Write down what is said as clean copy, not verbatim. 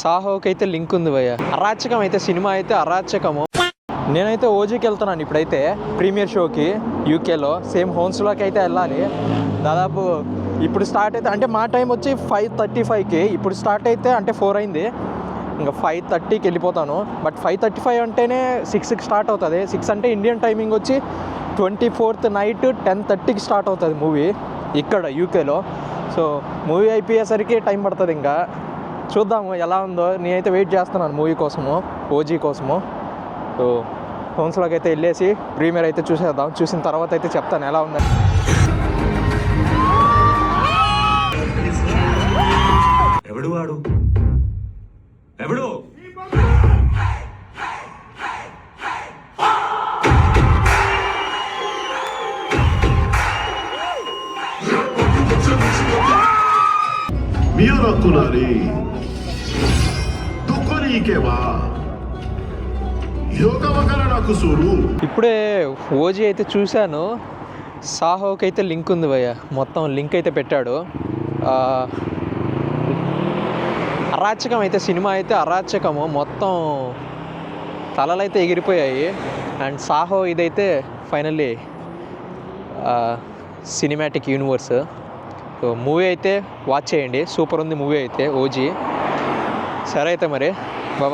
సాహోకి అయితే లింక్ ఉంది భయ్య. అరాచకం అయితే సినిమా అయితే అరాచకము. నేనైతే ఓజీకి వెళ్తున్నాను ఇప్పుడైతే ప్రీమియర్ షోకి యూకేలో. సేమ్ హోమ్స్లోకి అయితే వెళ్ళాలి. దాదాపు ఇప్పుడు స్టార్ట్ అయితే అంటే మా టైం వచ్చి 5:35కి, ఇప్పుడు స్టార్ట్ అయితే అంటే 4 అయింది. ఇంకా 5:30కి వెళ్ళిపోతాను. బట్ 5:35 అంటేనే 6కి స్టార్ట్ అవుతుంది. 6 అంటే ఇండియన్ టైమింగ్ వచ్చి 24th నైట్ 10:30కి స్టార్ట్ అవుతుంది మూవీ ఇక్కడ యూకేలో. సో మూవీ అయిపోయేసరికి టైం పడుతుంది. ఇంకా చూద్దాము ఎలా ఉందో. నేనైతే వెయిట్ చేస్తున్నాను మూవీ కోసము, ఓజీ కోసము. సో హోమ్స్లోకి అయితే వెళ్ళేసి ప్రీమియర్ అయితే చూసేద్దాం. చూసిన తర్వాత అయితే చెప్తాను ఎలా ఉందని. ఎవడు వాడు ఎవడు 미안하구나리 도코니케와 యోగవకరణకుసురు. ఇప్పుడే ఓజీ అయితే చూశాను. సాహోకి అయితే లింక్ ఉంది భయ్య. మొత్తం లింక్ అయితే పెట్టాడు. అరాచకం అయితే సినిమా అయితే అరాచకము. మొత్తం తలలు అయితే ఎగిరిపోయాయి. అండ్ సాహో ఇదైతే finally cinematic universe. So movie అయితే వాచ్ చేయండి. సూపర్ ఉంది మూవీ అయితే ఓజీ. సరే అయితే మరి బాయ్.